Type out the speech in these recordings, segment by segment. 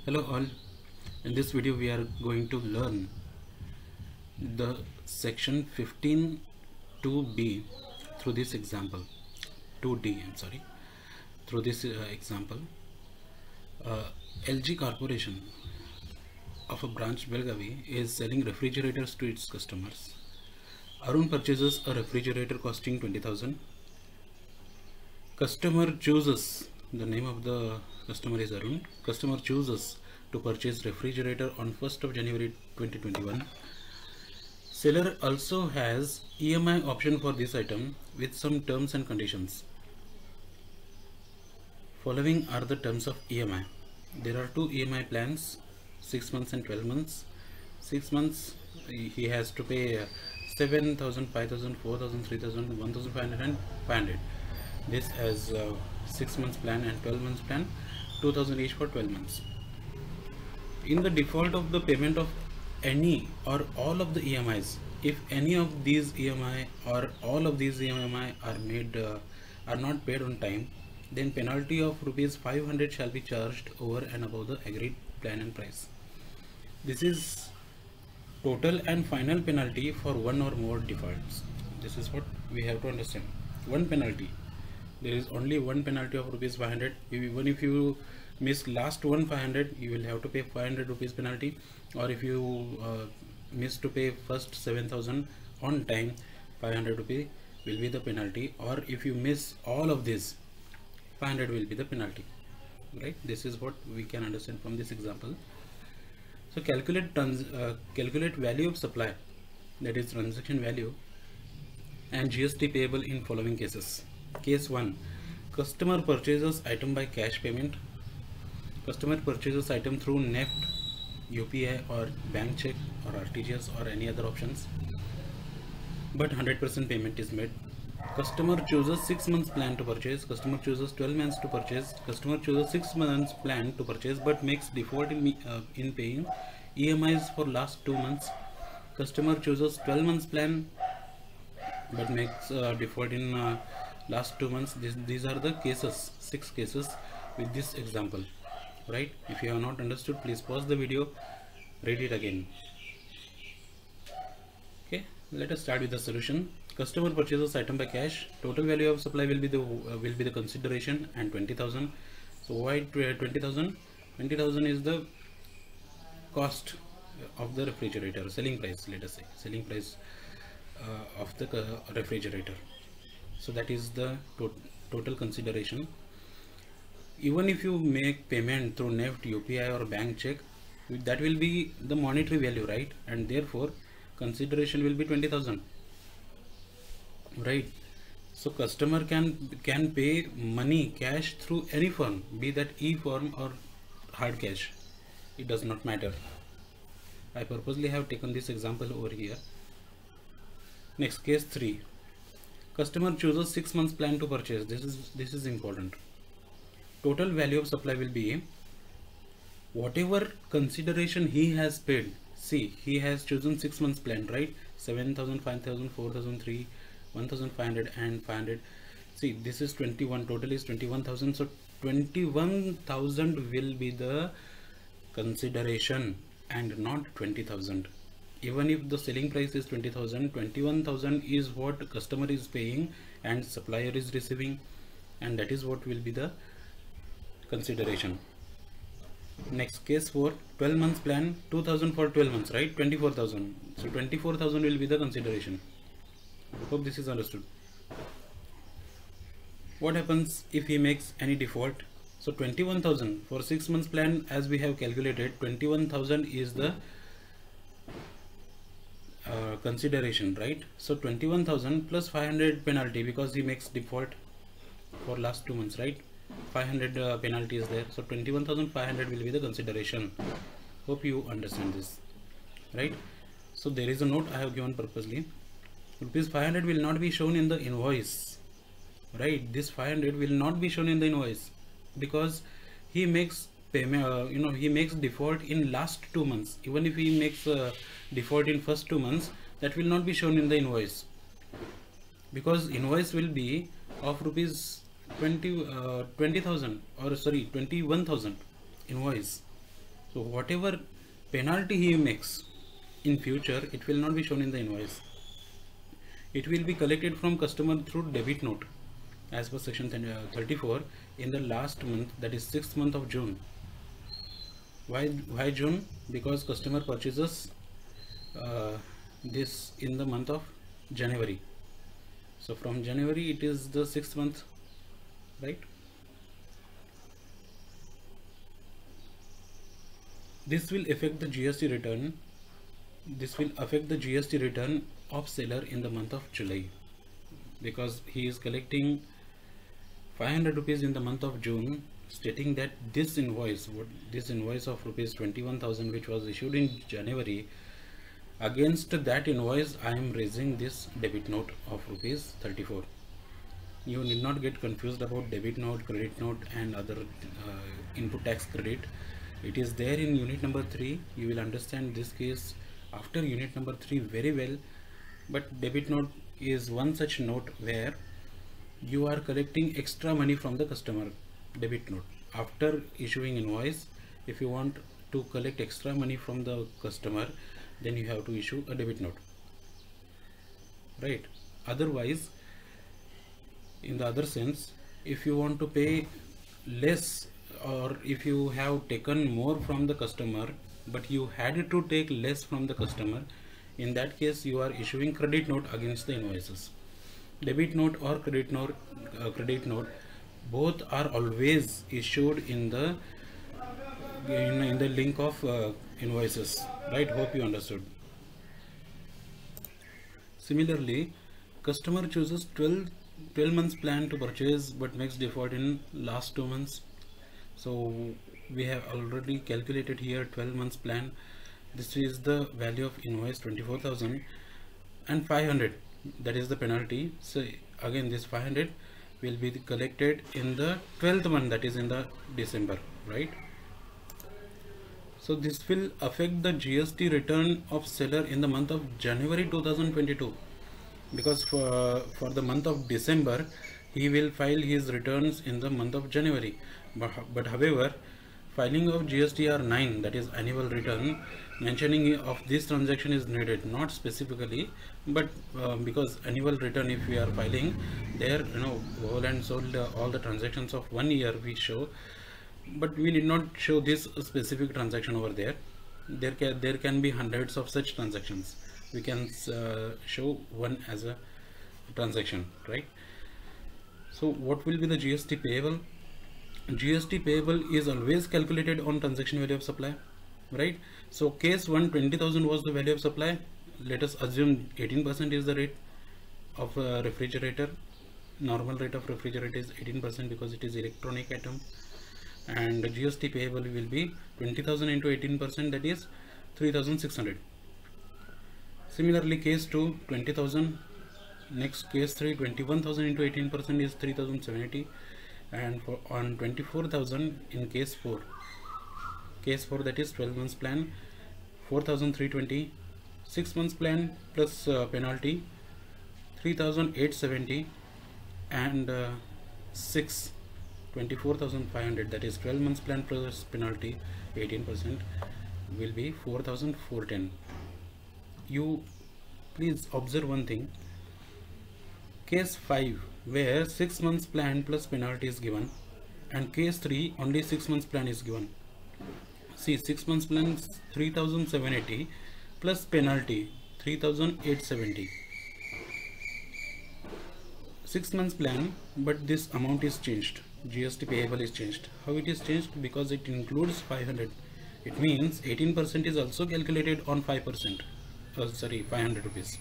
Hello all, in this video we are going to learn the section 15 2b through this example 2d through this example. LG Corporation of a branch Belgavi is selling refrigerators to its customers. Arun purchases a refrigerator costing 20,000. Customer chooses, the name of the customer is Arun. Customer chooses to purchase refrigerator on 1st of January 2021. Seller also has EMI option for this item with some terms and conditions. Following are the terms of EMI. There are two EMI plans, 6 months and 12 months. 6 months he has to pay 7,000, 5,000, 4,000, 3,000, 1,500 and 500. This as 6 months plan and 12 months plan, 2,000 each for 12 months. In the default of the payment of any or all of the EMIs, if any of these EMI or all of these EMI are not paid on time, then penalty of rupees 500 shall be charged over and above the agreed plan and price. This is total and final penalty for one or more defaults. This is what we have to understand. One penalty. There is only one penalty of rupees 500. Even if you miss last one 500, you will have to pay 500 rupees penalty. Or if you miss to pay first 7,000 on time, 500 rupee will be the penalty. Or if you miss all of this, 500 will be the penalty. Right? This is what we can understand from this example. So calculate value of supply, that is transaction value, and GST payable in following cases. Case 1. Customer purchases item by cash payment. Customer purchases item through NEFT, UPI or bank check or RTGS or any other options, but 100% payment is made. Customer chooses 6 months plan to purchase. Customer chooses 12 months to purchase. Customer chooses 6 months plan to purchase but makes default in paying EMIs for last 2 months. Customer chooses 12 months plan but makes default in last 2 months. These are the cases, 6 cases with this example. Right? If you have not understood, please pause the video, read it again. Okay, let us start with the solution. Customer purchases item by cash. Total value of supply will be the consideration and 20,000. So why 20,000? 20,000 is the cost of the refrigerator, selling price. Let us say selling price of the refrigerator. So that is the total consideration. Even if you make payment through NEFT, UPI or bank check, that will be the monetary value, right? And therefore consideration will be 20,000. Right? So customer can pay money cash through any form, be that e-form or hard cash. It does not matter. I purposely have taken this example over here. Next, case 3. Customer chooses 6 months plan to purchase. This is important. Total value of supply will be whatever consideration he has paid. See, he has chosen 6 months plan, right? 7,000, 5,000, 4,000, 3, 1,500 and 500. See, this is 21. Total is 21,000. So 21,000 will be the consideration and not 20,000. Even if the selling price is 20,000, 21,000 is what customer is paying and supplier is receiving, and that is what will be the consideration. Next, case 4. 12 months plan, 2,000 for 12 months, right? 24,000. So 24,000 will be the consideration. Hope this is understood. What happens if he makes any default? So 21,000 for 6 months plan, as we have calculated, 21,000 is the consideration, right? So 21,000 plus 500 penalty because he makes default for last 2 months, right? 500 penalty is there. So 21,500 will be the consideration. Hope you understand this, right? So there is a note I have given purposely. Rupees 500 will not be shown in the invoice, right? This 500 will not be shown in the invoice because he makes payment, he makes default in last 2 months. Even if he makes default in first 2 months, that will not be shown in the invoice because invoice will be of rupees 20,000 or sorry 21,000 invoice. So whatever penalty he makes in future, it will not be shown in the invoice. It will be collected from customer through debit note as per section 34 in the last month, that is 6th month of June. Why June? Because customer purchases this in the month of January. So from January it is the 6th month, right? This will affect the GST return. This will affect the GST return of seller in the month of July, because he is collecting 500 rupees in the month of June, stating that this invoice of rupees 21,000 which was issued in January, against that invoice I am raising this debit note of rupees 34. You need not get confused about debit note, credit note and other input tax credit. It is there in unit number 3. You will understand this case after unit number 3 very well. But debit note is one such note where you are collecting extra money from the customer. Debit note, after issuing invoice, if you want to collect extra money from the customer, then you have to issue a debit note, right? Otherwise, in the other sense, if you want to pay less, or if you have taken more from the customer but you had to take less from the customer, in that case you are issuing credit note against the invoices. Debit note or credit note, both are always issued in the link of invoices, right? Hope you understood. Similarly, customer chooses 12 months plan to purchase but makes default in last 2 months. So we have already calculated here 12 months plan. This is the value of invoice 24,000 and 500, that is the penalty. So again this 500 will be collected in the 12th month, that is in the December, right? So this will affect the GST return of seller in the month of January 2022, because for the month of December he will file his returns in the month of January. But however, filing of GSTR 9, that is annual return, mentioning of this transaction is needed, not specifically, but because annual return, if we are filing there, whole and sold all the transactions of 1 year we show, but we need not show this specific transaction over there. There can be hundreds of such transactions. We can show one as a transaction, right? So what will be the GST payable? GST payable is always calculated on transaction value of supply, right? So case 1, 20,000 was the value of supply. Let us assume 18% is the rate of refrigerator. Normal rate of refrigerator is 18% because it is electronic item, and the GST payable will be 20,000 into 18%, that is 3,600. Similarly, case 2, 20,000. Next case 3, 21,000 into 18% is 3,780, and on 24,000 in case 4, that is 12 months plan, 4,320. 6 months plan plus penalty 3,870, and 24,500, that is 12 months plan plus penalty 18% will be 4,410. You please observe one thing. Case 5 where 6 months plan plus penalty is given, and case 3 only 6 months plan is given. See, 6 months plan 3,780 plus penalty 3,870. 6 months plan, but this amount is changed. GST payable is changed. How it is changed? Because it includes 500. It means 18% is also calculated on 5%. 500 rupees.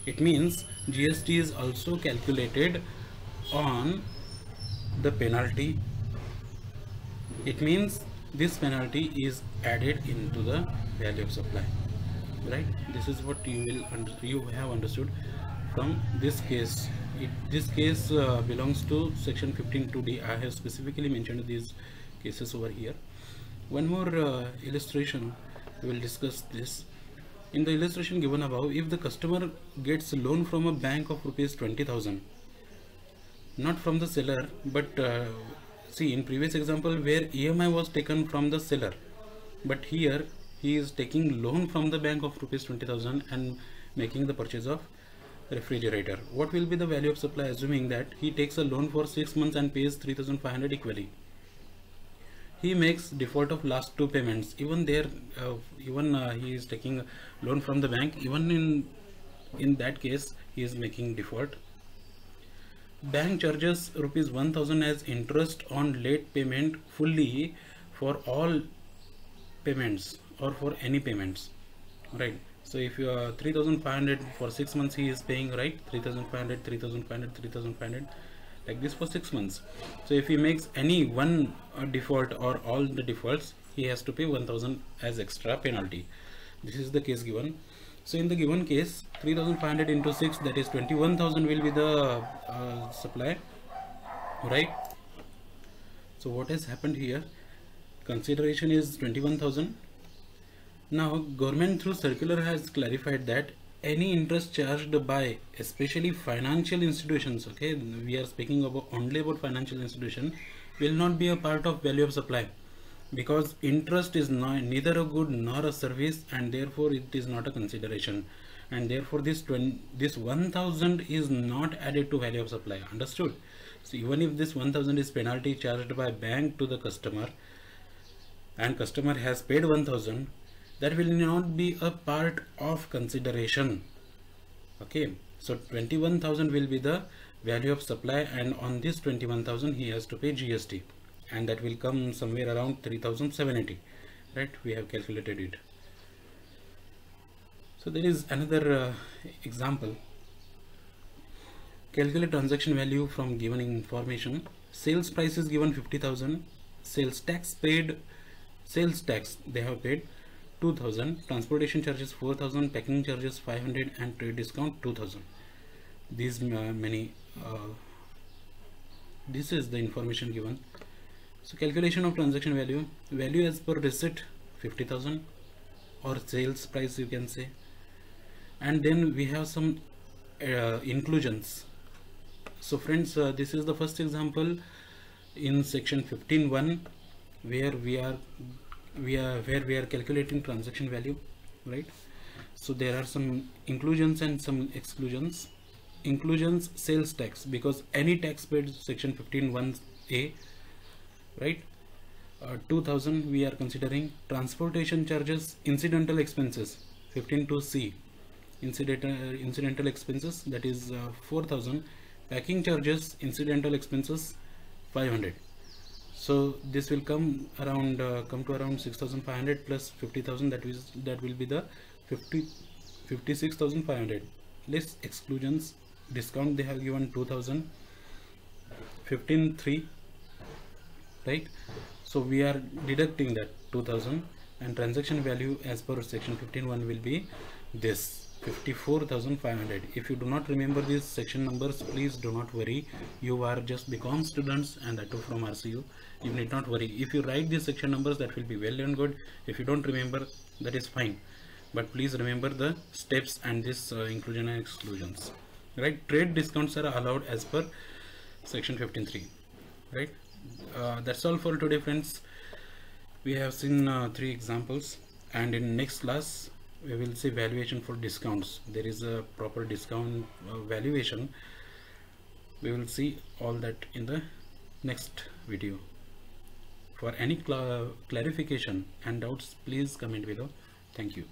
It means GST is also calculated on the penalty. It means this penalty is added into the value of supply, right? This is what you have understood from this case. This case belongs to section 15(2)(d). I have specifically mentioned these cases over here. One more illustration, we will discuss this. In the illustration given above, if the customer gets a loan from a bank of rupees 20,000, not from the seller, but see, in previous example where EMI was taken from the seller, but here he is taking loan from the bank of rupees 20,000 and making the purchase of refrigerator. What will be the value of supply, assuming that he takes a loan for 6 months and pays 3,500 equally? He makes default of last two payments. Even there, he is taking a loan from the bank. Even in that case, he is making default. Bank charges rupees 1,000 as interest on late payment fully for all payments or for any payments, right? So if you are 3,500 for 6 months, he is paying, right? 3,500, 3,500, 3,500, like this for 6 months. So if he makes any one default or all the defaults, he has to pay 1,000 as extra penalty. This is the case given. So in the given case, 3,500 into 6, that is 21,000 will be the supply, right? So what has happened here? Consideration is 21,000. Now government through circular has clarified that any interest charged by especially financial institutions, okay, we are speaking about only about financial institution, will not be a part of value of supply, because interest is neither a good nor a service, and therefore it is not a consideration, and therefore this 1,000 is not added to value of supply. Understood? So even if this 1,000 is penalty charged by bank to the customer and customer has paid 1,000, that will not be a part of consideration. Okay, so 21,000 will be the value of supply, and on this 21,000 he has to pay GST, and that will come somewhere around 3,780, right? We have calculated it. So there is another example. Calculate transaction value from given information. Sales price is given 50,000. Sales tax paid, sales tax they have paid 2,000, transportation charges 4,000, packing charges 500, and trade discount 2,000. These this is the information given. So calculation of transaction value as per receipt 50,000 or sales price, you can say. And then we have some inclusions. So friends, this is the first example in section 15.1 where we are calculating transaction value, right? So there are some inclusions and some exclusions. Inclusions: sales tax, because any tax paid, section 15.1a, right? 2,000 we are considering. Transportation charges, incidental expenses 15.2c, incidental expenses, that is 4,000. Packing charges, incidental expenses 500. So this will come to around 6,500 plus 50,000, that will be the 56,500. Less exclusions. Discount they have given 2,000, 15.3, right? So we are deducting that 2,000, and transaction value as per section 15.1 will be this 54,500. If you do not remember these section numbers, please do not worry. You are just BCom students, and that too from RCU. You need not worry. If you write these section numbers, that will be well and good. If you don't remember, that is fine. But please remember the steps and this inclusion and exclusions, right? Trade discounts are allowed as per section 15.3, right? That's all for today, friends. We have seen 3 examples, and in next class we will see valuation for discounts. There is a proper discount valuation. We will see all that in the next video. For any clarification and doubts, please comment below. Thank you.